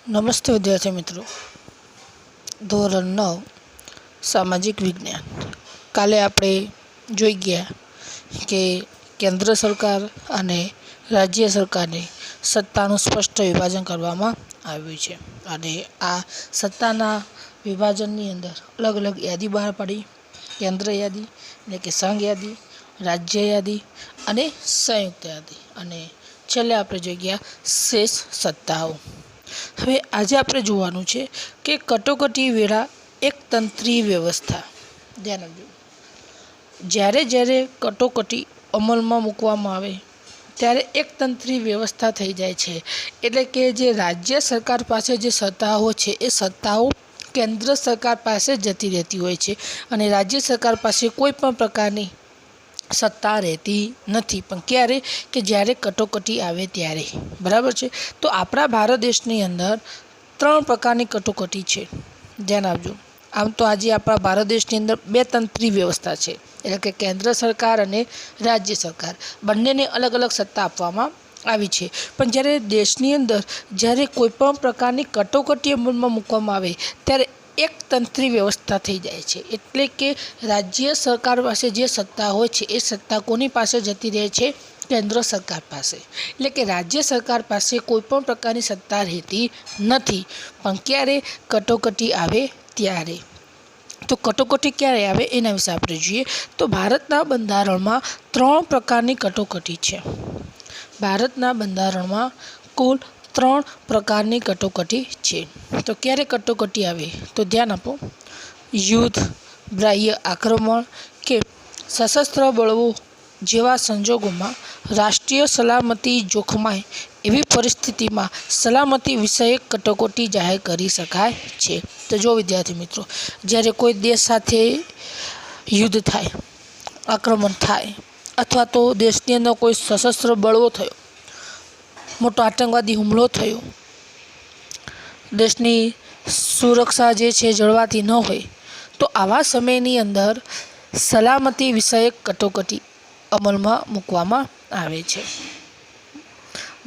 नमस्ते विद्यार्थी मित्रों। ધોરણ 9 સામાજિક વિજ્ઞાન કાલે આપણે જોઈ ગયા કે કેન્દ્ર સરકાર અને રાજ્ય સરકારની સત્તાનું સ્પષ્ટ વિભાજન કરવામાં આવ્યું છે અને આ સત્તાના વિભાજનની અંદર અલગ અલગ યાદી બહાર પાડી. કેન્દ્ર યાદી એટલે કે સંઘ યાદી, રાજ્ય યાદી અને સંયુક્ત યાદી, અને છેલ્લે આપણે જોઈ ગયા શેષ સત્તાઓ. હવે આજે આપણે જોવાનું છે કે કટોકટી વેળા એકતંત્રી વ્યવસ્થા. ધ્યાન આપજો. જ્યારે કટોકટી અમલમાં મૂકવામાં આવે ત્યારે એકતંત્રી વ્યવસ્થા થઈ જાય છે. એટલે કે જે રાજ્ય સરકાર પાસે જે સત્તાઓ છે એ સત્તાઓ કેન્દ્ર સરકાર પાસે જતી રહેતી હોય છે અને રાજ્ય સરકાર પાસે કોઈ પણ પ્રકારની સત્તા રહેતી નથી. પણ ક્યારે કે જ્યારે કટોકટી આવે ત્યારે. બરાબર છે. તો આપણા ભારત દેશની અંદર 3 પ્રકારની કટોકટી છે. ધ્યાન આપજો. આમ તો આજે આપણા ભારત દેશની અંદર 2 તંત્રી વ્યવસ્થા છે, એટલે કે કેન્દ્ર સરકાર અને રાજ્ય સરકાર બંનેને અલગ અલગ સત્તા આપવામાં આવી છે. પણ જ્યારે દેશની અંદર જ્યારે કોઈ પણ પ્રકારની કટોકટી અમલમાં મૂકવામાં આવે ત્યારે એકતંત્રી વ્યવસ્થા થઈ જાય છે. એટલે કે રાજ્ય સરકાર પાસે જે સત્તા હોય છે એ સત્તા કોની પાસે જતી રહે છે? કેન્દ્ર સરકાર પાસે. એટલે કે રાજ્ય સરકાર પાસે કોઈ પણ પ્રકારની સત્તા રહેતી નથી. પણ ક્યારે? કટોકટી આવે ત્યારે. તો કટોકટી ક્યારે આવે એના વિશે આપણે જોઈએ. તો ભારતના બંધારણમાં 3 પ્રકારની કટોકટી છે. ભારતના બંધારણમાં કુલ 3 પ્રકારની કટોકટી છે. તો ક્યારે કટોકટી આવે? તો ધ્યાન આપો. યુદ્ધ, બાહ્ય આક્રમણ કે સશસ્ત્ર બળવો જેવા સંજોગોમાં રાષ્ટ્રીય સલામતી જોખમાય એવી પરિસ્થિતિમાં સલામતી વિષયક કટોકટી જાહેર કરી શકાય છે. તો જો વિદ્યાર્થી મિત્રો, જ્યારે કોઈ દેશ સાથે યુદ્ધ થાય, આક્રમણ થાય, અથવા તો દેશની અંદર કોઈ સશસ્ત્ર બળવો થયો, મોટો આતંકવાદી હુમલો થયો, દેશની સુરક્ષા જે છે જળવાતી ન હોય, તો આવા સમયની અંદર સલામતી વિષયક કટોકટી અમલમાં મૂકવામાં આવે છે.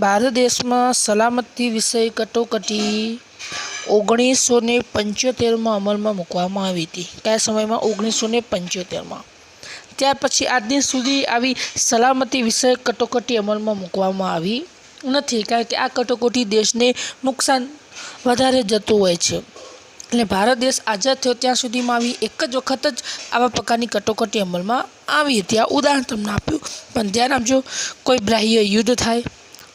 ભારત દેશમાં સલામતી વિષય કટોકટી 1975માં અમલમાં મૂકવામાં આવી હતી. કયા સમયમાં? 1975માં. ત્યાર પછી આજ દિન સુધી આવી સલામતી વિષયક કટોકટી અમલમાં મૂકવામાં આવી નથી, કારણ કે આ કટોકટી દેશને નુકસાન વધારે જતું હોય છે. એટલે ભારત દેશ આઝાદ થયો ત્યાં સુધીમાં આવી એક જ વખત જ આવા પ્રકારની કટોકટી અમલમાં આવી હતી. આ ઉદાહરણ તમને આપ્યું. પણ ધ્યાન આપજો, કોઈ બાહ્ય યુદ્ધ થાય,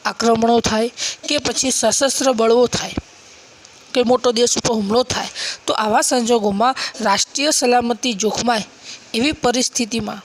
આક્રમણો થાય કે પછી સશસ્ત્ર બળવો થાય કે મોટો દેશ ઉપર હુમલો થાય, તો આવા સંજોગોમાં રાષ્ટ્રીય સલામતી જોખમાય એવી પરિસ્થિતિમાં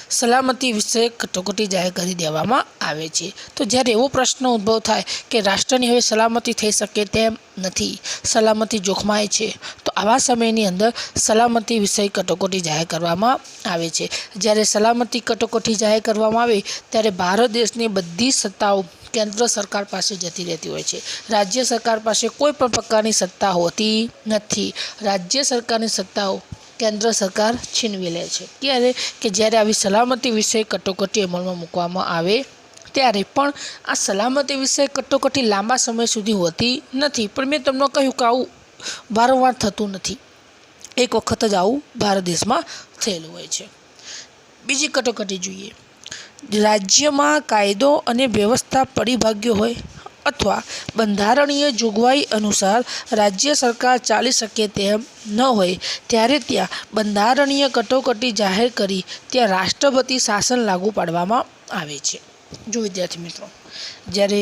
સલામતી વિષયક કટોકટી જાહેર કરી દેવામાં આવે છે. તો જ્યારે એવો પ્રશ્ન ઉદ્ભવ થાય કે રાષ્ટ્રની હવે સલામતી થઈ શકે તેમ નથી, સલામતી જોખમાય છે, તો આવા સમયની અંદર સલામતી વિષયક કટોકટી જાહેર કરવામાં આવે છે. જ્યારે સલામતી કટોકટી જાહેર કરવામાં આવે ત્યારે ભારત દેશની બધી સત્તાઓ કેન્દ્ર સરકાર પાસે જતી રહેતી હોય છે. રાજ્ય સરકાર પાસે કોઈ પણ પ્રકારની સત્તા હોતી નથી. રાજ્ય સરકારની સત્તાઓ કેન્દ્ર સરકાર છીનવી લે છે. ક્યારે? કે જ્યારે આવી સલામતી વિષય કટોકટી અમલમાં મૂકવામાં આવે ત્યારે. પણ આ સલામતી વિષય કટોકટી લાંબા સમય સુધી હોતી નથી. પણ મેં તમને કહ્યું કે આવું વારંવાર થતું નથી, એક વખત જ આવું ભારત દેશમાં થયેલું હોય છે. બીજી કટોકટી જોઈએ. રાજ્યમાં કાયદો અને વ્યવસ્થા પરિભાગ્ય હોય અથવા બંધારણીય જોગવાઈ અનુસાર રાજ્ય સરકાર ચાલી શકે તેમ ન હોય ત્યારે ત્યાં બંધારણીય કટોકટી જાહેર કરી ત્યાં રાષ્ટ્રપતિ શાસન લાગુ પાડવામાં આવે છે. જો વિદ્યાર્થી મિત્રો, જ્યારે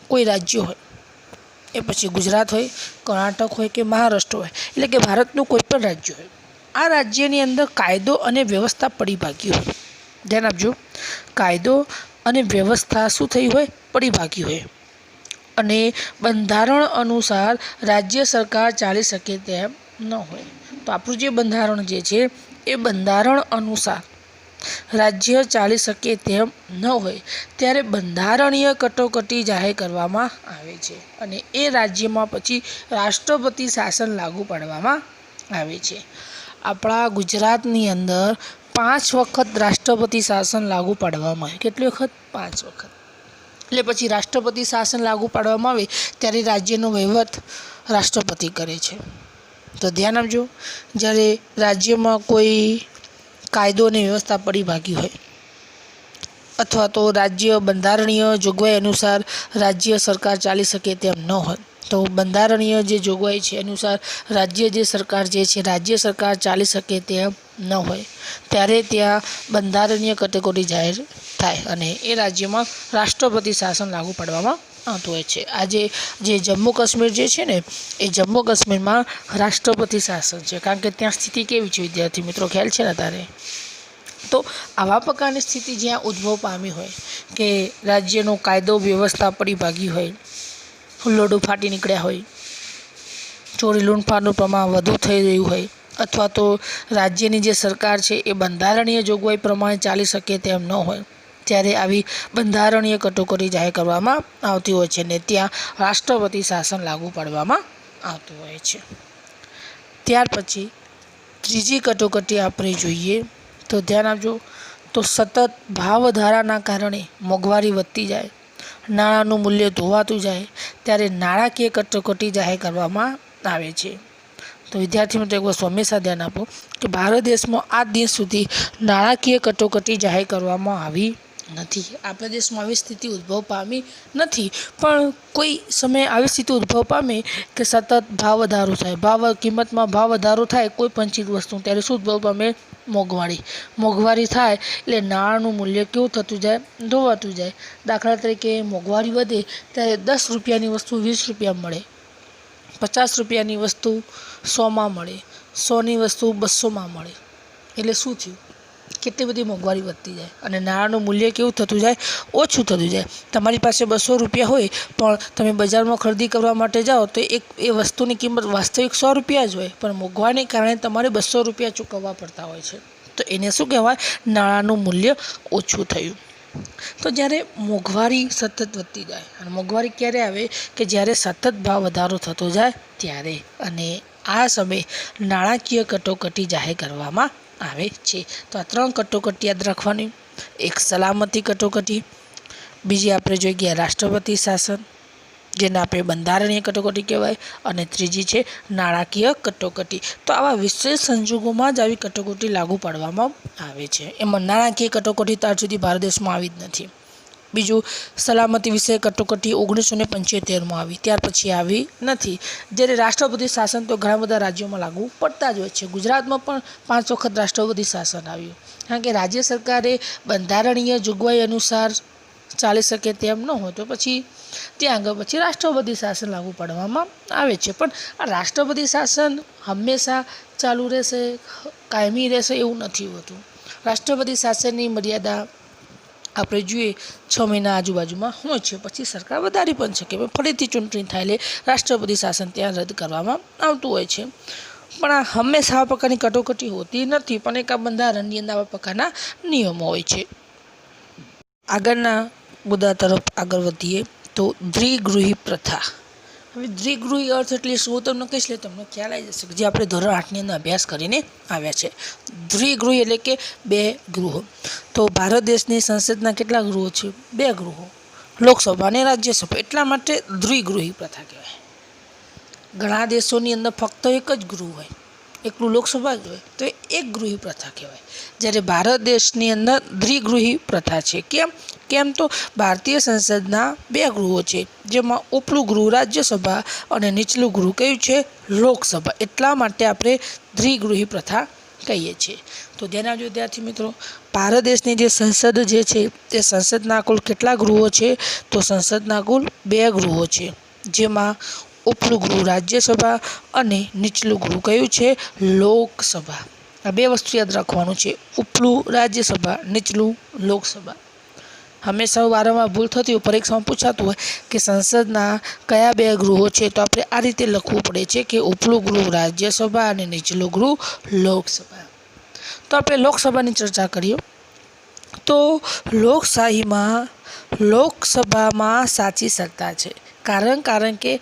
કોઈ રાજ્ય હોય, એ પછી ગુજરાત હોય, કર્ણાટક હોય કે મહારાષ્ટ્ર હોય, એટલે કે ભારતનું કોઈ પણ રાજ્ય હોય, આ રાજ્યની અંદર કાયદો અને વ્યવસ્થા પરિભાગ્ય હોય. ધ્યાન આપજો. કાયદો અને વ્યવસ્થા શું થઈ હોય? પરિભાગી હોય. અને બંધારણ અનુસાર રાજ્ય સરકાર ચાલી શકે તેમ ન હોય. તો આપણું જે બંધારણ જે છે એ બંધારણ અનુસાર રાજ્ય ચાલી શકે તેમ ન હોય ત્યારે બંધારણીય કટોકટી જાહેર કરવામાં આવે છે અને એ રાજ્યમાં પછી રાષ્ટ્રપતિ શાસન લાગુ પાડવામાં આવે છે. આપણા ગુજરાતની અંદર 5 વખત રાષ્ટ્રપતિ શાસન લાગુ પાડવામાં આવે. કેટલી વખત? 5 વખત. એટલે પછી રાષ્ટ્રપતિ શાસન લાગુ પાડવામાં આવે ત્યારે રાજ્યનો વહીવટ રાષ્ટ્રપતિ કરે છે. તો ધ્યાન આપજો, જ્યારે રાજ્યમાં કોઈ કાયદો અને વ્યવસ્થા પડી ભાગી હોય અથવા તો રાજ્ય બંધારણીય જોગવાઈ અનુસાર રાજ્ય સરકાર ચાલી શકે તેમ ન હોય, તો બંધારણીય જે જોગવાઈ છે અનુસાર રાજ્ય સરકાર ચાલી શકે તેમ ન હોય ત્યારે ત્યાં બંધારણીય કટોકટી જાહેર થાય અને એ રાજ્યમાં રાષ્ટ્રપતિ શાસન લાગુ પાડવામાં આવતું હોય છે. આજે જે જમ્મુ કાશ્મીર જે છે ને એ જમ્મુ કાશ્મીરમાં રાષ્ટ્રપતિ શાસન છે, કારણ કે ત્યાં સ્થિતિ કેવી છે વિદ્યાર્થી મિત્રો, ખ્યાલ છે ને તારે? તો આવા પ્રકારની સ્થિતિ જ્યાં ઉદ્ભવ પામી હોય કે રાજ્યનો કાયદો વ્યવસ્થા પડી ભાગી હોય, હુલ્લોડું ફાટી નીકળ્યા હોય, ચોરી લૂંટફાટનું પ્રમાણ વધુ થઈ રહ્યું હોય અથવા તો રાજ્યની જે સરકાર છે એ બંધારણીય જોગવાઈ પ્રમાણે ચાલી શકે તેમ ન હોય ત્યારે આવી બંધારણીય કટોકટી જાહેર કરવામાં આવતી હોય છે ને ત્યાં રાષ્ટ્રપતિ શાસન લાગુ પાડવામાં આવતું હોય છે. ત્યાર પછી ત્રીજી કટોકટી આપણે જોઈએ તો ધ્યાન આપજો, તો સતત ભાવ વધારાના કારણે મોંઘવારી વધતી જાય, નાણાંનું મૂલ્ય ધોવાતું જાય ત્યારે નાણાકીય કટોકટી જાહેર કરવામાં આવે છે. તો વિદ્યાર્થી મિત્રો એક વસ્તુ હંમેશા ધ્યાન આપો કે ભારત દેશમાં આજ દિવસ સુધી નાણાકીય કટોકટી જાહેર કરવામાં આવી નથી. આપણા દેશમાં આવી સ્થિતિ ઉદ્ભવ પામી નથી, પણ કોઈ સમયે આવી સ્થિતિ ઉદ્ભવ પામે કે સતત ભાવ વધારો થાય, કિંમતમાં ભાવ વધારો થાય કોઈ પણ ચીજ વસ્તુ, ત્યારે શું ઉદ્ભવ પામે? મોંઘવારી થાય એટલે નાણાંનું મૂલ્ય કેવું થતું જાય? ધોવાતું જાય. દાખલા તરીકે મોંઘવારી વધે ત્યારે 10 રૂપિયાની વસ્તુ 20 રૂપિયા મળે, 50 રૂપિયાની વસ્તુ 100માં મળે, 100ની વસ્તુ 200માં મળે. એટલે શું થયું? કેટલી બધી મોંઘવારી વધતી જાય અને નાણાંનું મૂલ્ય કેવું થતું જાય? ઓછું થતું જાય. તમારી પાસે 200 રૂપિયા હોય પણ તમે બજારમાં ખરીદી કરવા માટે જાઓ તો એ વસ્તુની કિંમત વાસ્તવિક 100 રૂપિયા જ હોય, પણ મોંઘવારીને કારણે તમારે 200 રૂપિયા ચૂકવવા પડતા હોય છે. તો એને શું કહેવાય? નાણાંનું મૂલ્ય ઓછું થયું. તો જ્યારે મોંઘવારી સતત વધતી જાય, અને મોંઘવારી ક્યારે આવે? કે જ્યારે સતત ભાવ વધારો થતો જાય ત્યારે, અને આ સમયે નાણાકીય કટોકટી જાહેર કરવામાં આવે છે. તો આ 3 કટોકટી યાદ રાખવાની. એક સલામતી કટોકટી, બીજી આપણે જોઈ ગયા રાષ્ટ્રપતિ શાસન જેને આપણે બંધારણીય કટોકટી કહેવાય, અને ત્રીજી છે નાણાકીય કટોકટી. તો આવા વિશેષ સંજોગોમાં જ આવી કટોકટી લાગુ પાડવામાં આવે છે. એમાં નાણાકીય કટોકટી ત્યાર સુધી ભારત દેશમાં આવી જ નથી. બીજું સલામતી વિશે કટોકટી 1975માં આવી, ત્યાર પછી આવી નથી. જ્યારે રાષ્ટ્રપતિ શાસન તો ઘણા બધા રાજ્યોમાં લાગુ પડતા જ હોય છે. ગુજરાતમાં પણ 5 વખત રાષ્ટ્રપતિ શાસન આવ્યું, કારણ કે રાજ્ય સરકારે બંધારણીય જોગવાઈ અનુસાર ચાલી શકે તેમ ન હોય તો પછી ત્યાં આગળ પછી રાષ્ટ્રપતિ શાસન લાગુ પાડવામાં આવે છે. પણ આ રાષ્ટ્રપતિ શાસન હંમેશા ચાલુ રહેશે, કાયમી રહેશે એવું નથી હોતું. રાષ્ટ્રપતિ શાસનની મર્યાદા આપણે જોઈએ 6 મહિના આજુબાજુમાં હોય છે, પછી સરકાર વધારી પણ શકે, ફરીથી ચૂંટણી થાય એટલે રાષ્ટ્રપતિ શાસન ત્યાં રદ કરવામાં આવતું હોય છે. પણ આ હંમેશા આ પ્રકારની કટોકટી હોતી નથી, પણ એક આ બંધારણની અંદર આવા પ્રકારના નિયમો હોય છે. આગળના મુદ્દા તરફ આગળ વધીએ તો દ્વિગૃહી પ્રથા. હવે દ્વિગૃહી અર્થ એટલે શું તમને કહીશ, એટલે તમને ખ્યાલ આવી જશે, જે આપણે ધોરણ 8ની અંદર અભ્યાસ કરીને આવ્યા છે. દ્વિગૃહી એટલે કે 2 ગૃહો. તો ભારત દેશની સંસદના કેટલા ગૃહો છે? 2 ગૃહો, લોકસભા અને રાજ્યસભા. એટલા માટે દ્વિગૃહી પ્રથા કહેવાય. ઘણા દેશોની અંદર ફક્ત એક જ ગૃહ હોય, એકલું લોકસભા જ હોય, તો એક ગૃહી પ્રથા કહેવાય. જ્યારે ભારત દેશની અંદર દ્વિગૃહી પ્રથા છે. કેમ તો ભારતીય સંસદના 2 ગૃહો છે, જેમાં ઉપલું ગૃહ રાજ્યસભા અને નીચલું ગૃહ કયું છે? લોકસભા. એટલા માટે આપણે દ્વિગૃહી પ્રથા કહીએ છીએ. તો ધ્યાન આપજો વિદ્યાર્થી મિત્રો, ભારત દેશની જે સંસદ જે છે તે સંસદના કુલ કેટલા ગૃહો છે? તો સંસદના કુલ 2 ગૃહો છે, જેમાં ઉપલું ગૃહ રાજ્યસભા અને નીચલું ગૃહ કયું છે? લોકસભા. આ 2 વસ્તુ યાદ રાખવાનું છે, ઉપલું રાજ્યસભા, નીચલું લોકસભા. હંમેશા વારંવાર ભૂલ થતી હોય, પરીક્ષામાં પૂછાતું હોય કે સંસદના કયા 2 ગૃહો છે, તો આપણે આ રીતે લખવું પડે છે કે ઉપલું ગૃહ રાજ્યસભા અને નીચલું ગૃહ લોકસભા. તો આપણે લોકસભાની ચર્ચા કરીએ તો લોકસભામાં સાચી સત્તા છે, કારણ કે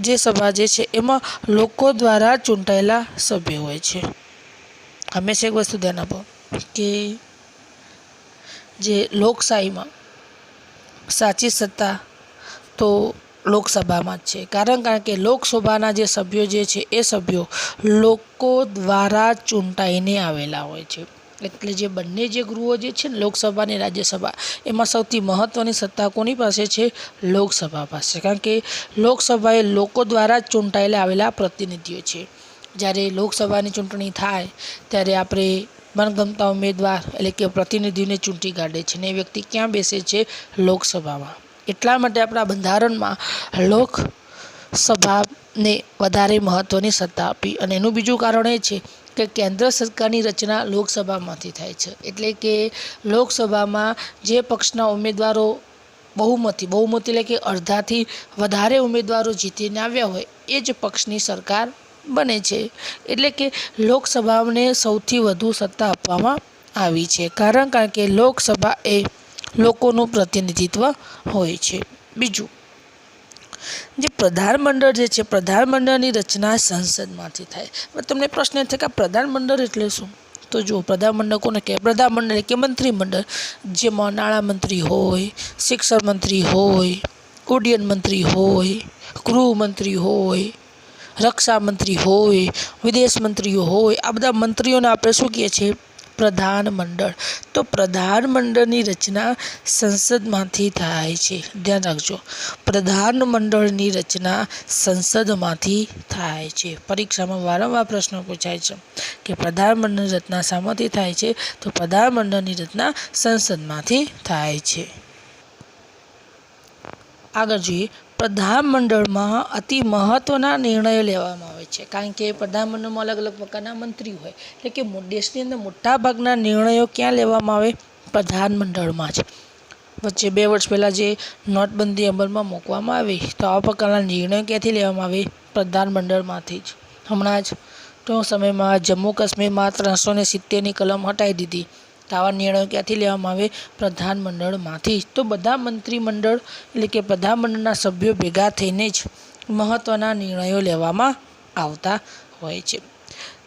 જે સભા જે છે એમાં લોકો દ્વારા ચૂંટાયેલા સભ્યો હોય છે. હંમેશા એક વસ્તુ ધ્યાન આપો કે જે લોકશાહીમાં સાચી સત્તા તો લોકસભામાં જ છે. કારણ કે લોકસભાના જે સભ્યો જે છે એ સભ્યો લોકો દ્વારા ચૂંટાઈને આવેલા હોય છે. એટલે જે બંને જે ગૃહો જે છે ને લોકસભા અને રાજ્યસભા, એમાં સૌથી મહત્ત્વની સત્તા કોની પાસે છે? લોકસભા પાસે. કારણ કે લોકસભા એ લોકો દ્વારા ચૂંટાયેલા આવેલા પ્રતિનિધિઓ છે. જ્યારે લોકસભાની ચૂંટણી થાય ત્યારે આપણે મનગમતા ઉમેદવાર એટલે કે પ્રતિનિધિને ચૂંટી કાઢે છે ને એ વ્યક્તિ ક્યાં બેસે છે? લોકસભામાં. એટલા માટે આપણા બંધારણમાં લોકસભાને વધારે મહત્ત્વની સત્તા આપી. અને એનું બીજું કારણ એ છે કે કેન્દ્ર સરકારની રચના લોકસભામાંથી થાય છે. એટલે કે લોકસભામાં જે પક્ષના ઉમેદવારો બહુમતી એટલે કે અડધાથી વધારે ઉમેદવારો જીતીને આવ્યા હોય એ જ પક્ષની સરકાર બને છે. એટલે કે લોકસભાને સૌથી વધુ સત્તા આપવામાં આવી છે. કારણ કે લોકસભા એ લોકોનું પ્રતિનિધિત્વ હોય છે. બીજું, જે પ્રધાનમંડળ જે છે, પ્રધાનમંડળની રચના સંસદમાંથી થાય. તમને પ્રશ્ન થાય કે પ્રધાનમંડળ એટલે શું? તો જુઓ, પ્રધાનમંડળ કોને કહે? પ્રધાનમંડળ એટલે કે મંત્રીમંડળ, જેમાં નાણામંત્રી હોય, શિક્ષણ મંત્રી હોય, ઉડ્ડયન મંત્રી હોય, ગૃહમંત્રી હોય, રક્ષા મંત્રી હોય, વિદેશ મંત્રીઓ હોય. આ બધા મંત્રીઓને આપણે શું કહીએ છીએ? પ્રધાનમંડળ. તો પ્રધાનમંડળની રચના સંસદમાંથી થાય છે. ધ્યાન રાખજો, પ્રધાનમંડળની રચના સંસદમાંથી થાય છે. પરીક્ષામાં વારંવાર પ્રશ્નો પૂછાય છે કે પ્રધાનમંડળની રચના શામાંથી થાય છે? તો પ્રધાનમંડળની રચના સંસદમાંથી થાય છે. આગળ જોઈએ, પ્રધાનમંડળમાં અતિ મહત્ત્વના નિર્ણયો લેવામાં આવે છે. કારણ કે પ્રધાનમંડળમાં અલગ અલગ પ્રકારના મંત્રી હોય. એટલે કે દેશની અંદર મોટાભાગના નિર્ણયો ક્યાં લેવામાં આવે? પ્રધાનમંડળમાં જ. વચ્ચે 2 વર્ષ પહેલાં જે નોટબંધી અમલમાં મૂકવામાં આવી, તો આવા પ્રકારના નિર્ણયો ક્યાંથી લેવામાં આવે? પ્રધાનમંડળમાંથી જ. હમણાં જ ટૂંક સમયમાં જમ્મુ કાશ્મીરમાં 370ની કલમ હટાવી દીધી. તો આવા નિર્ણયો ક્યાંથી લેવામાં આવે? પ્રધાનમંડળમાંથી જ. તો બધા મંત્રીમંડળ એટલે કે પ્રધાનમંડળના સભ્યો ભેગા થઈને જ મહત્ત્વના નિર્ણયો લેવામાં આવતા હોય છે.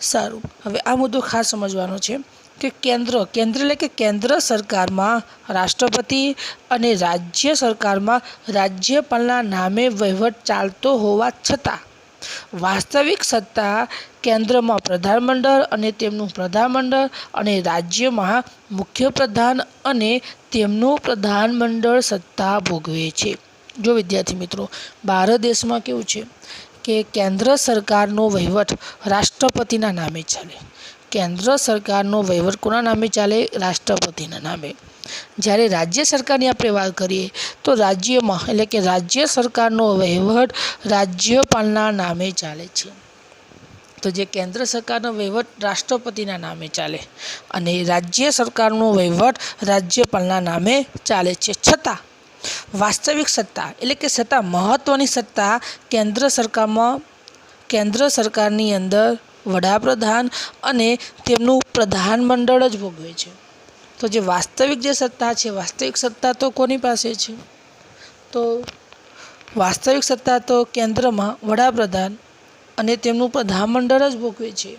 સારું, હવે આ મુદ્દો ખાસ સમજવાનો છે કે કેન્દ્ર એટલે કે કેન્દ્ર સરકારમાં રાષ્ટ્રપતિ અને રાજ્ય સરકારમાં રાજ્યપાલના નામે વહીવટ ચાલતો હોવા છતાં વાસ્તવિક સત્તા કેન્દ્રમાં પ્રધાનમંડળ અને તેમનું પ્રધાનમંડળ અને રાજ્યમાં મુખ્યપ્રધાન અને તેમનું પ્રધાનમંડળ સત્તા ભોગવે છે. જો વિદ્યાર્થી મિત્રો, ભારત દેશમાં કેવું છે કે કેન્દ્ર સરકારનો વહીવટ રાષ્ટ્રપતિના નામે ચાલે. કેન્દ્ર સરકારનો વહીવટ કોના નામે ચાલે? રાષ્ટ્રપતિના નામે. જ્યારે રાજ્ય સરકારની આપણે વાત કરીએ તો રાજ્યમાં એટલે કે રાજ્ય સરકારનો વહીવટ રાજ્યપાલના નામે ચાલે છે. તો જે કેન્દ્ર સરકારનો વહીવટ રાષ્ટ્રપતિના નામે ચાલે અને રાજ્ય સરકારનો વહીવટ રાજ્યપાલના નામે ચાલે છે. છતાં વાસ્તવિક સત્તા એટલે કે મહત્ત્વની સત્તા કેન્દ્ર સરકારની અંદર વડાપ્રધાન અને તેમનું પ્રધાનમંડળ જ ભોગવે છે. તો જે વાસ્તવિક સત્તા છે, વાસ્તવિક સત્તા તો કોની પાસે છે? તો વાસ્તવિક સત્તા તો કેન્દ્રમાં વડાપ્રધાન અને તેમનું પ્રધાનમંડળ જ ભોગવે છે.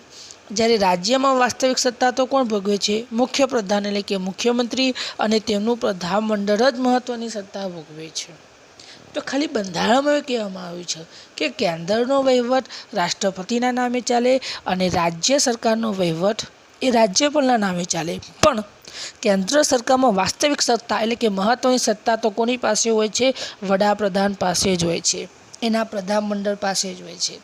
જ્યારે રાજ્યમાં વાસ્તવિક સત્તા તો કોણ ભોગવે છે? મુખ્યપ્રધાન એટલે કે મુખ્યમંત્રી અને તેમનું પ્રધાનમંડળ જ મહત્ત્વની સત્તા ભોગવે છે. તો ખાલી બંધારણમાં એવું કહેવામાં આવ્યું છે કે કેન્દ્રનો વહીવટ રાષ્ટ્રપતિના નામે ચાલે અને રાજ્ય સરકારનો વહીવટ એ રાજ્યપાલના નામે ચાલે. પણ કેન્દ્ર સરકારમાં વાસ્તવિક સત્તા એટલે કે મહત્ત્વની સત્તા તો કોની પાસે હોય છે? વડાપ્રધાન પાસે જ હોય છે, એના પ્રધાનમંડળ પાસે જ હોય છે.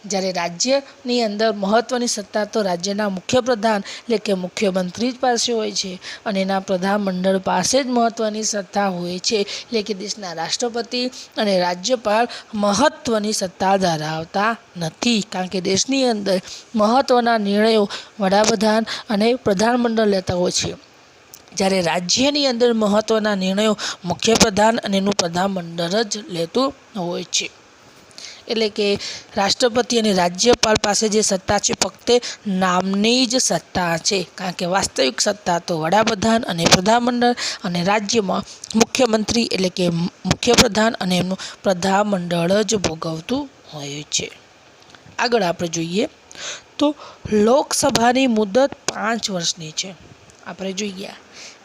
જ્યારે રાજ્યની અંદર મહત્ત્વની સત્તા તો રાજ્યના મુખ્યપ્રધાન એટલે કે મુખ્યમંત્રી જ પાસે હોય છે અને એના પ્રધાનમંડળ પાસે જ મહત્ત્વની સત્તા હોય છે. એટલે કે દેશના રાષ્ટ્રપતિ અને રાજ્યપાલ મહત્ત્વની સત્તા ધરાવતા નથી. કારણ કે દેશની અંદર મહત્ત્વના નિર્ણયો વડાપ્રધાન અને પ્રધાનમંડળ લેતા હોય છે. જ્યારે રાજ્યની અંદર મહત્ત્વના નિર્ણયો મુખ્યપ્રધાન અને એનું પ્રધાનમંડળ જ લેતું હોય છે. એટલે કે રાષ્ટ્રપતિ અને રાજ્યપાલ પાસે જે સત્તા છે ફક્ત નામની જ સત્તા છે. કારણ કે વાસ્તવિક સત્તા તો વડાપ્રધાન અને પ્રધાનમંડળ અને રાજ્યમાં મુખ્યમંત્રી એટલે કે મુખ્યપ્રધાન અને એમનું પ્રધાનમંડળ જ ભોગવતું હોય છે. આગળ આપણે જોઈએ તો લોકસભાની મુદત 5 વર્ષની છે. આપણે જોઈએ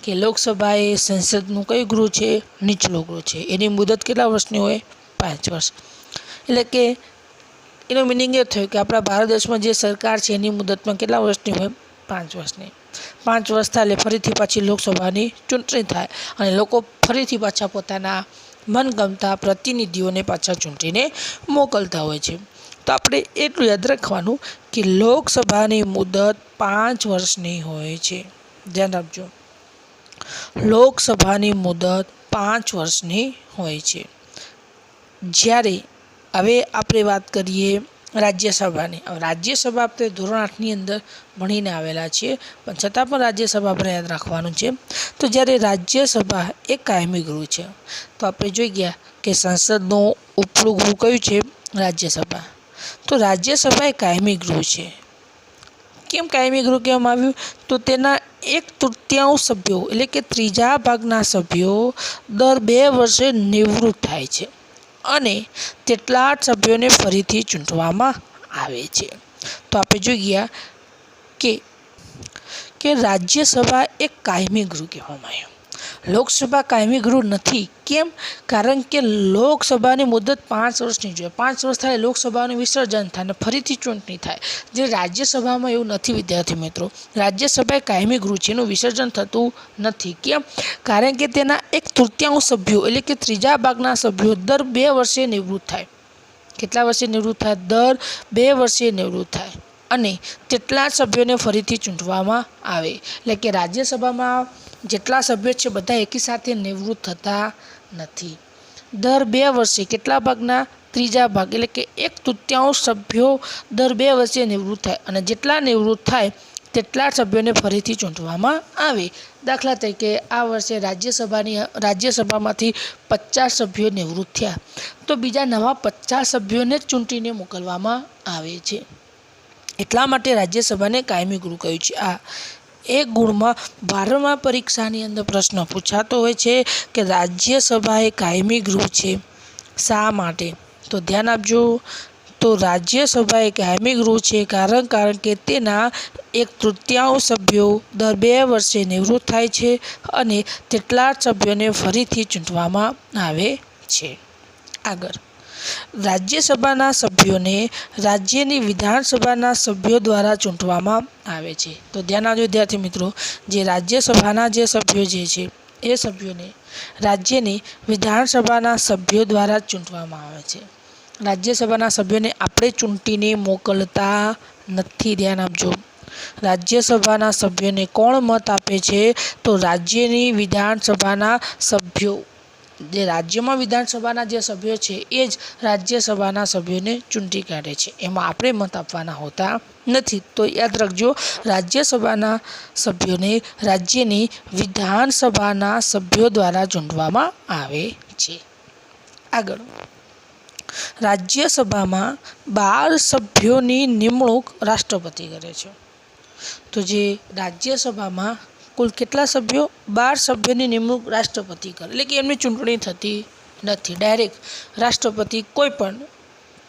કે લોકસભા એ સંસદનું કયું ગૃહ છે? નીચલું ગૃહ છે. એની મુદત કેટલા વર્ષની હોય? 5 વર્ષ. એટલે કે એનો મિનિંગ એ થયો કે આપણા ભારત દેશમાં જે સરકાર છે એની મુદતમાં કેટલા વર્ષની હોય? 5 વર્ષની. 5 વર્ષ થાય એટલે ફરીથી પાછી લોકસભાની ચૂંટણી થાય અને લોકો ફરીથી પાછા પોતાના મનગમતા પ્રતિનિધિઓને પાછા ચૂંટીને મોકલતા હોય છે. તો આપણે એટલું યાદ રાખવાનું કે લોકસભાની મુદત 5 વર્ષની હોય છે. ધ્યાન રાખજો, લોકસભાની મુદત 5 વર્ષની હોય છે. જ્યારે હવે આપણે વાત કરીએ રાજ્યસભાની. રાજ્યસભા આપણે ધોરણ 8ની અંદર ભણીને આવેલા છીએ, પણ છતાં પણ રાજ્યસભા આપણે યાદ રાખવાનું છે. તો જ્યારે રાજ્યસભા એ કાયમી ગૃહ છે, તો આપણે જોઈ ગયા કે સંસદનું ઉપલું ગૃહ કયું છે? રાજ્યસભા. તો રાજ્યસભા એ કાયમી ગૃહ છે. કેમ કાયમી ગૃહ કહેવામાં આવ્યું? તો તેના 1/3 સભ્યો એટલે કે ત્રીજા ભાગના સભ્યો દર 2 વર્ષે નિવૃત્ત થાય છે અને તેટલા જ સભ્યોને ફરીથી ચૂંટવામાં આવે છે. તો આપણે જોઈ ગયા કે રાજ્યસભા એક કાયમી ગૃહ કહેવામાં આવ્યું. લોકસભા કાયમી ગૃહ નથી. કેમ? કારણ કે લોકસભાની મુદત 5 વર્ષની જોઈએ. 5 વર્ષ થાય લોકસભાનું વિસર્જન થાય અને ફરીથી ચૂંટણી થાય. જે રાજ્યસભામાં એવું નથી વિદ્યાર્થી મિત્રો. રાજ્યસભા એ કાયમી ગૃહ છે, એનું વિસર્જન થતું નથી. કેમ? કારણ કે તેના 1/3 સભ્યો એટલે કે ત્રીજા ભાગના સભ્યો દર 2 વર્ષે નિવૃત્ત થાય. કેટલા વર્ષે નિવૃત્ત થાય? દર 2 વર્ષે નિવૃત્ત થાય અને તેટલા જ સભ્યોને ફરીથી ચૂંટવામાં આવે. એટલે કે રાજ્યસભામાં જેટલા સભ્યો છે બધા એકી સાથે નિવૃત્ત થતા નથી. દર 2 વર્ષે કેટલા ભાગના? ત્રીજા ભાગ એટલે કે 1/3 સભ્યો દર 2 વર્ષે નિવૃત્ત થાય અને જેટલા નિવૃત્ત થાય તેટલા સભ્યોને ફરીથી ચૂંટવામાં આવે. દાખલા તરીકે આ વર્ષે રાજ્યસભામાંથી 50 સભ્યો નિવૃત્ત થયા, તો બીજા નવા 50 સભ્યોને જ ચૂંટીને મોકલવામાં આવે છે. એટલા માટે રાજ્યસભાને કાયમી ગૃહ કહ્યું છે. આ એક ગુણમાં 12મા પરીક્ષાની અંદર પ્રશ્ન પૂછાતો હોય છે કે રાજ્યસભા એ કાયમી ગૃહ છે. શા માટે? તો ધ્યાન આપજો. તો રાજ્યસભા એ કાયમી ગૃહ છે કારણ કે તેના 1/3 સભ્યો દર 2 વર્ષે નિવૃત્ત થાય છે અને તેટલા જ સભ્યોને ફરીથી ચૂંટવામાં આવે છે. આગળ, રાજ્યસભાના સભ્યોને રાજ્યની વિધાનસભાના સભ્યો દ્વારા ચૂંટવામાં આવે છે. તો ધ્યાન આપજો વિદ્યાર્થી મિત્રો, જે રાજ્યસભાના જે સભ્યો જે છે એ સભ્યોને રાજ્યની વિધાનસભાના સભ્યો દ્વારા ચૂંટવામાં આવે છે. રાજ્યસભાના સભ્યોને આપણે ચૂંટીને મોકલતા નથી. ધ્યાન આપજો, રાજ્યસભાના સભ્યોને કોણ મત આપે છે? તો રાજ્યની વિધાનસભાના સભ્યો. જે રાજ્યમાં વિધાનસભાના જે સભ્યો છે એ જ રાજ્યસભાના સભ્યોને ચૂંટી કાઢે છે. એમાં આપણે મત આપવાના હોતા નથી. તો યાદ રાખજો, રાજ્યસભાના સભ્યોને રાજ્યની વિધાનસભાના સભ્યો દ્વારા ચૂંટવામાં આવે છે. આગળ, રાજ્યસભામાં 12 સભ્યોની નિમણૂક રાષ્ટ્રપતિ કરે છે. તો જે રાજ્યસભામાં કુલ કેટલા સભ્યો? 12 સભ્યોની નિમણૂક રાષ્ટ્રપતિ કરે. એટલે કે એમની ચૂંટણી થતી નથી. ડાયરેક્ટ રાષ્ટ્રપતિ કોઈ પણ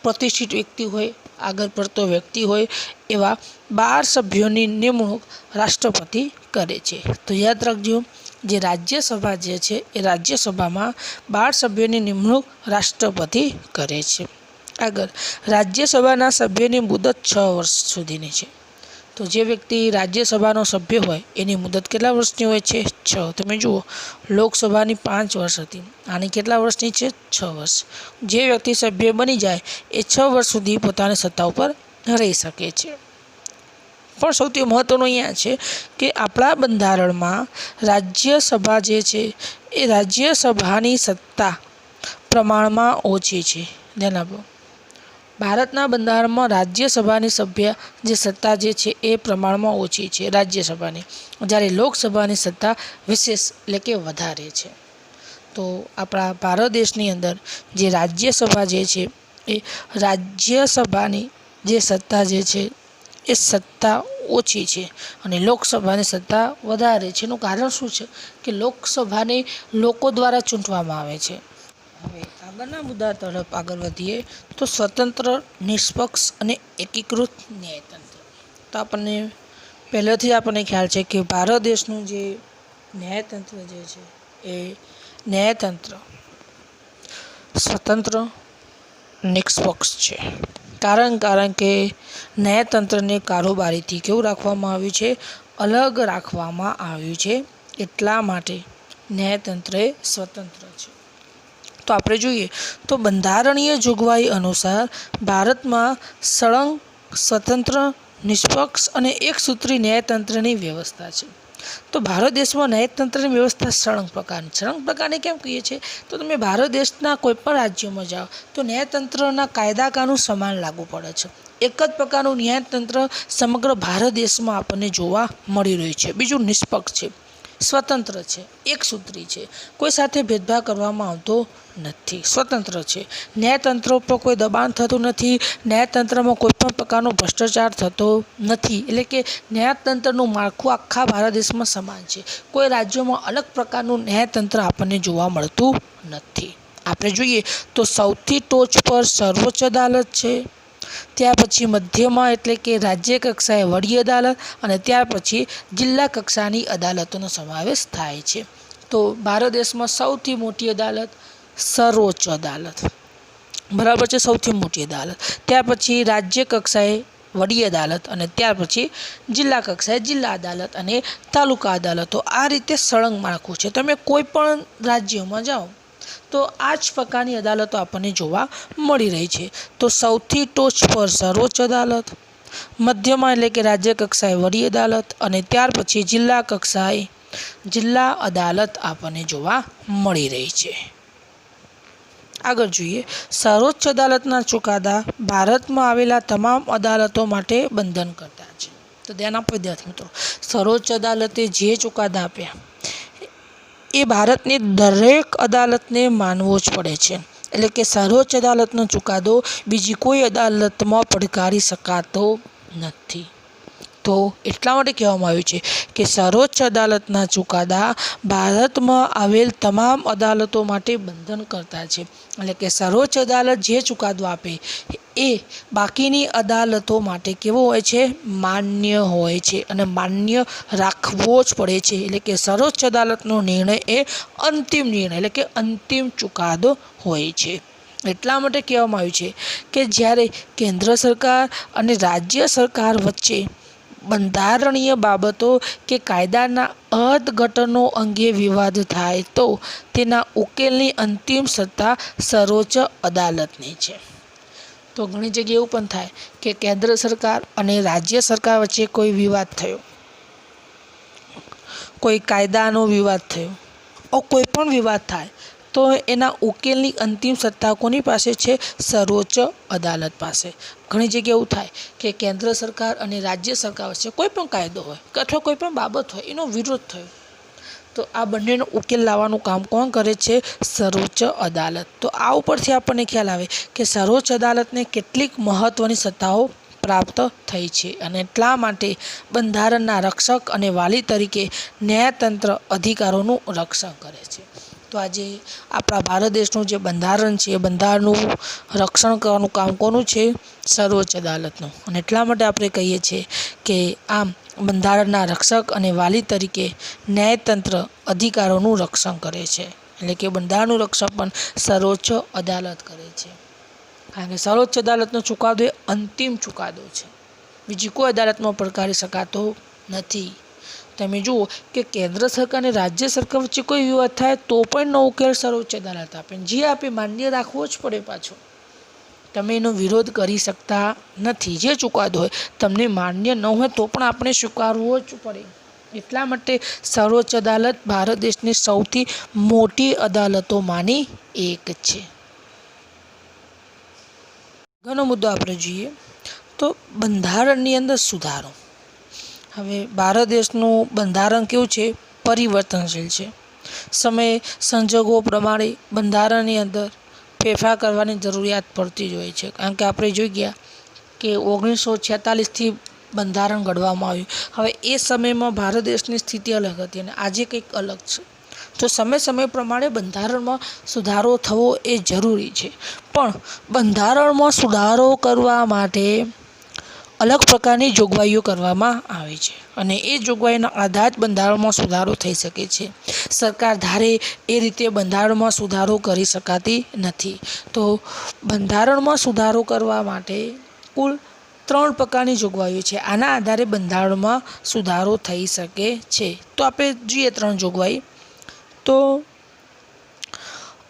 પ્રતિષ્ઠિત વ્યક્તિ હોય, આગળ પડતો વ્યક્તિ હોય, એવા 12 સભ્યોની નિમણૂક રાષ્ટ્રપતિ કરે છે. તો યાદ રાખજો, જે રાજ્યસભા જે છે એ રાજ્યસભામાં 12 સભ્યોની નિમણૂક રાષ્ટ્રપતિ કરે છે. આગળ, રાજ્યસભાના સભ્યોની મુદત 6 વર્ષ સુધીની છે. તો જે વ્યક્તિ રાજ્યસભાનો સભ્ય હોય એની મુદત કેટલા વર્ષની હોય છે? 6. તમે જુઓ, લોકસભાની 5 વર્ષ હતી, આની કેટલા વર્ષની છે? 6 વર્ષ. જે વ્યક્તિ સભ્ય બની જાય એ 6 વર્ષ સુધી પોતાની સત્તા ઉપર રહી શકે છે. પણ સૌથી મહત્ત્વનું અહીંયા છે કે આપણા બંધારણમાં રાજ્યસભા જે છે એ રાજ્યસભાની સત્તા પ્રમાણમાં ઓછી છે. ધ્યાન આપો, ભારતના બંધારણમાં રાજ્યસભાની સભ્ય જે સત્તા જે છે એ પ્રમાણમાં ઓછી છે રાજ્યસભાની, જ્યારે લોકસભાની સત્તા વિશેષ એટલે કે વધારે છે. તો આપણા ભારત દેશની અંદર જે રાજ્યસભા જે છે એ રાજ્યસભાની જે સત્તા જે છે એ સત્તા ઓછી છે અને લોકસભાની સત્તા વધારે છે. એનું કારણ શું છે કે લોકસભાને લોકો દ્વારા ચૂંટવામાં આવે છે. હવે આગળના મુદ્દા તરફ આગળ વધીએ તો સ્વતંત્ર, નિષ્પક્ષ અને એકીકૃત ન્યાયતંત્ર. તો આપણને પહેલેથી જ આપણને ખ્યાલ છે કે ભારત દેશનું જે ન્યાયતંત્ર જે છે એ ન્યાયતંત્ર સ્વતંત્ર નિષ્પક્ષ છે. કારણ કે ન્યાયતંત્રને કારોબારીથી કેવું રાખવામાં આવ્યું છે? અલગ રાખવામાં આવ્યું છે. એટલા માટે ન્યાયતંત્ર એ સ્વતંત્ર છે. તો આપણે જોઈએ તો બંધારણીય જોગવાઈ અનુસાર ભારતમાં સળંગ, સ્વતંત્ર, નિષ્પક્ષ અને એકસૂત્રી ન્યાયતંત્રની વ્યવસ્થા છે. તો ભારત દેશમાં ન્યાયતંત્રની વ્યવસ્થા સળંગ પ્રકારની કેમ કહીએ છીએ? તો તમે ભારત દેશના કોઈ પણ રાજ્યમાં જાઓ તો ન્યાયતંત્રના કાયદા કાનૂન સમાન લાગુ પડે છે. એક જ પ્રકારનું ન્યાયતંત્ર સમગ્ર ભારત દેશમાં આપણને જોવા મળી રહ્યું છે. બીજું નિષ્પક્ષ છે, સ્વતંત્ર છે, એકસૂત્રી છે, કોઈ સાથે ભેદભાવ કરવામાં આવતો નથી, સ્વતંત્ર છે. ન્યાયતંત્ર પર કોઈ દબાણ થતું નથી, ન્યાયતંત્રમાં કોઈ પણ પ્રકારનો ભ્રષ્ટાચાર થતો નથી. એટલે કે ન્યાયતંત્રનું માળખું આખા ભારત દેશમાં સમાન છે. કોઈ રાજ્યોમાં અલગ પ્રકારનું ન્યાયતંત્ર આપણને જોવા મળતું નથી. આપણે જોઈએ તો સૌથી ટોચ પર સર્વોચ્ચ અદાલત છે, ત્યાર પછી મધ્યમાં એટલે કે રાજ્ય કક્ષાએ વડી અદાલત અને ત્યાર પછી જિલ્લા કક્ષાની અદાલતોનો સમાવેશ થાય છે. તો ભારત દેશમાં સૌથી મોટી અદાલત સર્વોચ્ચ અદાલત, બરાબર છે, સૌથી મોટી અદાલત. ત્યાર પછી રાજ્ય કક્ષાએ વડી અદાલત અને ત્યાર પછી જિલ્લા કક્ષાએ જિલ્લા અદાલત અને તાલુકા અદાલતો. આ રીતે સળંગ માળખું છે. તમે કોઈ પણ રાજ્યમાં જાઓ તો આ જ પ્રકારની અદાલતો આપણને જોવા મળી રહી છે. તો સૌથી ટોચ પર સર્વોચ્ચ અદાલત, મધ્યમાં એટલે કે રાજ્ય કક્ષાએ વડી અદાલત અને ત્યાર પછી જિલ્લા કક્ષાએ જિલ્લા અદાલત આપણને જોવા મળી રહી છે. આગળ જોઈએ, સર્વોચ્ચ અદાલતના ચુકાદા ભારતમાં આવેલા તમામ અદાલતો માટે બંધન કરતા છે. તો ધ્યાન આપો વિદ્યાર્થી મિત્રો, સર્વોચ્ચ અદાલતે જે ચુકાદા આપ્યા એ ભારતની દરેક અદાલતને માનવો જ પડે છે. એટલે કે સર્વોચ્ચ અદાલતનો ચુકાદો બીજી કોઈ અદાલતમાં પડકારી શકાતો નથી. તો એટલા માટે કહેવામાં આવ્યું છે કે સર્વોચ્ચ અદાલતના ચુકાદા ભારતમાં આવેલ તમામ અદાલતો માટે બંધન કરતા છે. એટલે કે સર્વોચ્ચ અદાલત જે ચુકાદો આપે એ બાકીની અદાલતો માટે કેવો હોય છે? માન્ય હોય છે અને માન્ય રાખવો જ પડે છે. એટલે કે સર્વોચ્ચ અદાલતનો નિર્ણય એ અંતિમ નિર્ણય એટલે કે અંતિમ ચુકાદો હોય છે. એટલા માટે કહેવામાં આવ્યું છે કે જ્યારે કેન્દ્ર સરકાર અને રાજ્ય સરકાર વચ્ચે બંધારણીય બાબતો કે કાયદાના અર્થઘટનો અંગે વિવાદ થાય તો તેના ઉકેલની અંતિમ સત્તા સર્વોચ્ચ અદાલતની છે. તો ઘણી જગ્યાએ એવું પણ થાય કે કેન્દ્ર સરકાર અને રાજ્ય સરકાર વચ્ચે કોઈ વિવાદ થયો, કોઈ કાયદાનો વિવાદ થયો, કોઈ પણ વિવાદ થાય તો એના ઉકેલની અંતિમ સત્તા કોની પાસે છે? સર્વોચ્ચ અદાલત પાસે. ઘણી જગ્યાએ એવું થાય કે કેન્દ્ર સરકાર અને રાજ્ય સરકાર વચ્ચે કોઈ પણ કાયદો હોય કે અથવા કોઈ પણ બાબત હોય એનો વિરોધ થયો તો આ બંનેનો ઉકેલ લાવવાનું કામ કોણ કરે છે? સર્વોચ્ચ અદાલત. તો આ ઉપરથી આપણને ખ્યાલ આવે કે સર્વોચ્ચ અદાલતને કેટલીક મહત્ત્વની સત્તાઓ પ્રાપ્ત થઈ છે અને એટલા માટે બંધારણના રક્ષક અને વાલી તરીકે ન્યાયતંત્ર અધિકારોનું રક્ષણ કરે છે. તો આજે આપણા ભારત દેશનું જે બંધારણ છે એ બંધારણનું રક્ષણ કરવાનું કામ કોનું છે? સર્વોચ્ચ અદાલતનું. અને એટલા માટે આપણે કહીએ છીએ કે આમ બંધારણના રક્ષક અને વાલી તરીકે ન્યાયતંત્ર અધિકારોનું રક્ષણ કરે છે. એટલે કે બંધારણનું રક્ષણ પણ સર્વોચ્ચ અદાલત કરે છે. કારણ કે સર્વોચ્ચ અદાલતનો ચુકાદો એ અંતિમ ચુકાદો છે, બીજી કોઈ અદાલતમાં પડકારી શકાતો નથી. તમે જુઓ કે કેન્દ્ર સરકાર અને રાજ્ય સરકાર વચ્ચે કોઈ વિવાદ થાય તો પણ નો ઉકેલ સર્વોચ્ચ અદાલત આપે, જે આપે માન્ય રાખવો જ પડે. પાછો તમે એનો વિરોધ કરી શકતા નથી. જે ચુકાદો હોય તમને માન્ય ન હોય તો પણ આપણે સ્વીકારવો જ પડે. એટલા માટે સર્વોચ્ચ અદાલત ભારત દેશની સૌથી મોટી અદાલતોમાંની એક છે. ઘણો મુદ્દો આપણે જોઈએ તો બંધારણની અંદર સુધારો. હવે ભારત દેશનું બંધારણ કેવું છે? પરિવર્તનશીલ છે. સમય સંજોગો પ્રમાણે બંધારણની અંદર ફેરફાર કરવાની જરૂરિયાત પડતી જ હોય છે. કારણ કે આપણે જોઈ ગયા કે 1946થી બંધારણ ઘડવામાં આવ્યું. હવે એ સમયમાં ભારત દેશની સ્થિતિ અલગ હતી અને આજે કંઈક અલગ છે. તો સમય પ્રમાણે બંધારણમાં સુધારો થવો એ જરૂરી છે. પણ બંધારણમાં સુધારો કરવા માટે અલગ પ્રકારની જોગવાઈઓ કરવામાં આવે છે અને એ જોગવાઈના આધાર બંધારણમાં સુધારો થઈ શકે છે. સરકાર ધારે એ રીતે બંધારણમાં સુધારો કરી શકાતી નથી. તો બંધારણમાં સુધારો કરવા માટે કુલ 3 પ્રકારની જોગવાઈઓ છે. આના આધારે બંધારણમાં સુધારો થઈ શકે છે. તો આપણે જોઈએ 3 જોગવાઈ. તો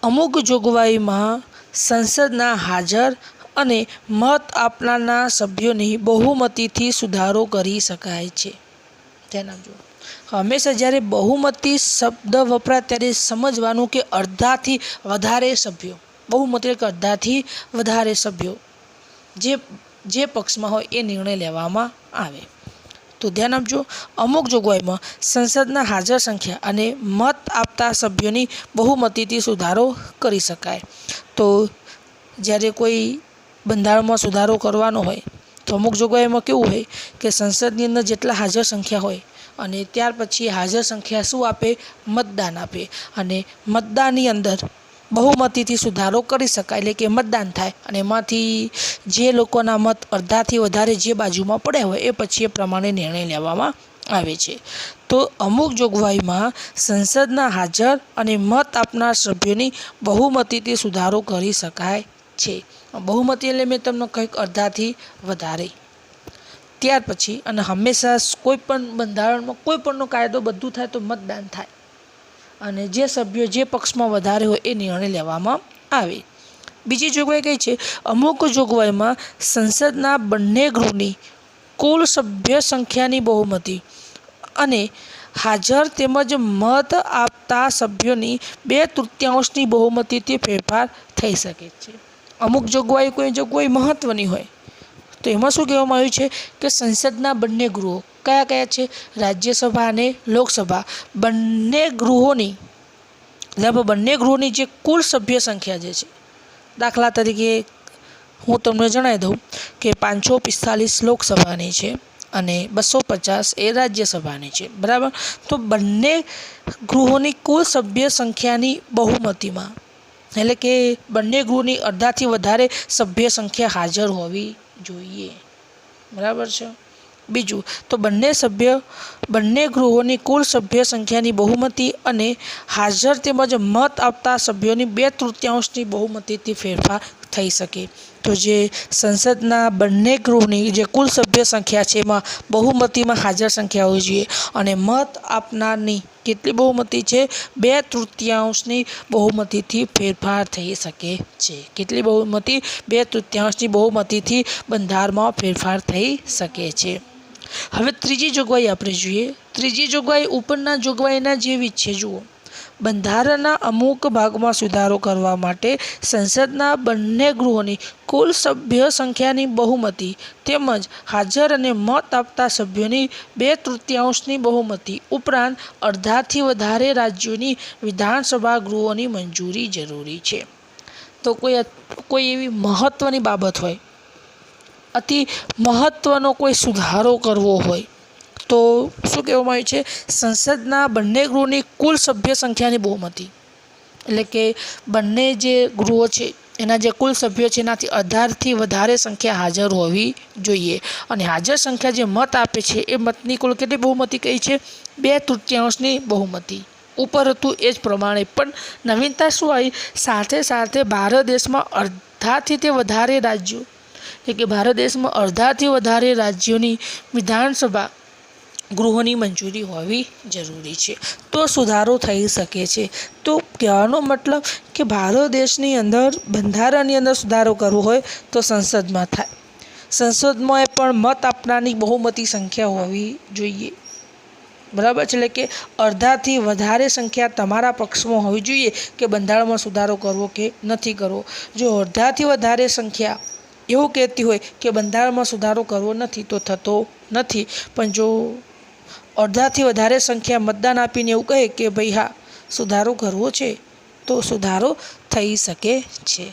અમુક જોગવાઈમાં સંસદના હાજર અને મત આપનારના સભ્યોની બહુમતીથી સુધારો કરી શકાય છે. ધ્યાન આપજો. હંમેશા જ્યારે બહુમતી શબ્દ વપરાય ત્યારે સમજવાનું કે અડધાથી વધારે સભ્યો, બહુમતી એટલે અડધાથી વધારે સભ્યો જે પક્ષમાં હોય એ નિર્ણય લેવામાં આવે. તો ધ્યાન આપજો. અમુક જોગવાઈમાં સંસદના હાજર સંખ્યા અને મત આપતા સભ્યોની બહુમતીથી સુધારો કરી શકાય. તો જ્યારે કોઈ બંધારણમાં સુધારો કરવાનો હોય તો અમુક જોગવાઈમાં કેવું હોય કે સંસદની અંદર જેટલા હાજર સંખ્યા હોય અને ત્યાર પછી હાજર સંખ્યા શું આપે? મતદાન આપે. અને મતદાનની અંદર બહુમતીથી સુધારો કરી શકાય, એટલે કે મતદાન થાય અને એમાંથી જે લોકોના મત અડધાથી વધારે જે બાજુમાં પડ્યા હોય એ પછી એ પ્રમાણે નિર્ણય લેવામાં આવે છે. તો અમુક જોગવાઈમાં સંસદના હાજર અને મત આપનાર સભ્યોની બહુમતીથી સુધારો કરી શકાય છે. બહુમતી એટલે મેં તમને કંઈક અડધાથી વધારે. ત્યાર પછી અને હંમેશા કોઈ પણ બંધારણમાં કોઈ પણનો કાયદો બધું થાય તો મતદાન થાય અને જે સભ્યો જે પક્ષમાં વધારે હોય એ નિર્ણય લેવામાં આવે. બીજી જોગવાઈ કઈ છે? અમુક જોગવાઈમાં સંસદના બંને ગૃહની કુલ સભ્ય સંખ્યાની બહુમતી અને હાજર તેમજ મત આપતા સભ્યોની 2/3 બહુમતીથી ફેરફાર થઈ શકે છે. અમુક જોગવાઈ કોઈ જોગવાઈ મહત્ત્વની હોય તો એમાં શું કહેવામાં આવ્યું છે કે સંસદના બંને ગૃહો કયા કયા છે? રાજ્યસભા અને લોકસભા બંને ગૃહોની જે કુલ સભ્ય સંખ્યા જે છે, દાખલા તરીકે હું તમને જણાવી દઉં કે 545 લોકસભાની છે અને 250 એ રાજ્યસભાની છે. બરાબર. તો બંને ગૃહોની કુલ સભ્ય સંખ્યાની બહુમતીમાં, એટલે કે બંને ગૃહની અડધાથી વધારે સભ્ય સંખ્યા હાજર હોવી જોઈએ. બરાબર છે. બીજું તો બંને ગૃહોની કુલ સભ્ય સંખ્યાની બહુમતી અને હાજર તેમજ મત આપતા સભ્યોની 2/3 બહુમતીથી ફેરફાર થઈ શકે. તો જે સંસદના બંને ગૃહની જે કુલ સભ્ય સંખ્યા છે એમાં બહુમતીમાં હાજર સંખ્યા હોવી જોઈએ અને મત આપનારની કેટલી બહુમતી છે? 2/3 બહુમતીથી ફેરફાર થઈ શકે છે. કેટલી બહુમતી? 2/3 બહુમતીથી બંધારણમાં ફેરફાર થઈ શકે છે. હવે ત્રીજી જોગવાઈ આપણે જોઈએ. ત્રીજી જોગવાઈ ઉપરના જોગવાઈના જેવી જ છે. જુઓ, બંધારણના અમુક ભાગમાં સુધારો કરવા માટે સંસદના બંને ગૃહોની કુલ સભ્ય સંખ્યાની બહુમતી તેમજ હાજર અને મત આપતા સભ્યોની 2/3 બહુમતી ઉપરાંત અડધાથી વધારે રાજ્યોની વિધાનસભા ગૃહોની મંજૂરી જરૂરી છે. તો કોઈ એવી મહત્ત્વની બાબત હોય, અતિ મહત્ત્વનો કોઈ સુધારો કરવો હોય તો શું કહેવામાં આવ્યું છે? સંસદના બંને ગૃહોની કુલ સભ્ય સંખ્યાની બહુમતી, એટલે કે બંને જે ગૃહો છે એના જે કુલ સભ્યો છે એનાથી અડધાથી વધારે સંખ્યા હાજર હોવી જોઈએ અને હાજર સંખ્યા જે મત આપે છે એ મતની કુલ કેટલી બહુમતી કહી છે? 2/3 બહુમતી. ઉપર હતું એ જ પ્રમાણે પણ નવીનતા શું આવી? સાથે સાથે ભારત દેશમાં અડધાથી તે વધારે રાજ્યો, એટલે કે ભારત દેશમાં અડધાથી વધારે રાજ્યોની વિધાનસભા ગૃહોની મંજૂરી હોવી જરૂરી છે. તો સુધારો થઈ શકે છે. તો કહેવાનો મતલબ કે ભારત દેશની અંદર બંધારણની અંદર સુધારો કરવો હોય તો સંસદમાં થાય. સંસદમાં પણ મત આપનારની બહુમતી સંખ્યા હોવી જોઈએ. બરાબર છે. એટલે કે અડધાથી વધારે સંખ્યા તમારા પક્ષમાં હોવી જોઈએ કે બંધારણમાં સુધારો કરવો કે નથી કરવો. જો અડધાથી વધારે સંખ્યા એવું કહેતી હોય કે બંધારણમાં સુધારો કરવો નથી તો થતો નથી, પણ જો અડધાથી વધારે સંખ્યા મતદાન આપીને એવું કહે કે ભાઈ હા સુધારો કરવો છે તો સુધારો થઈ શકે છે.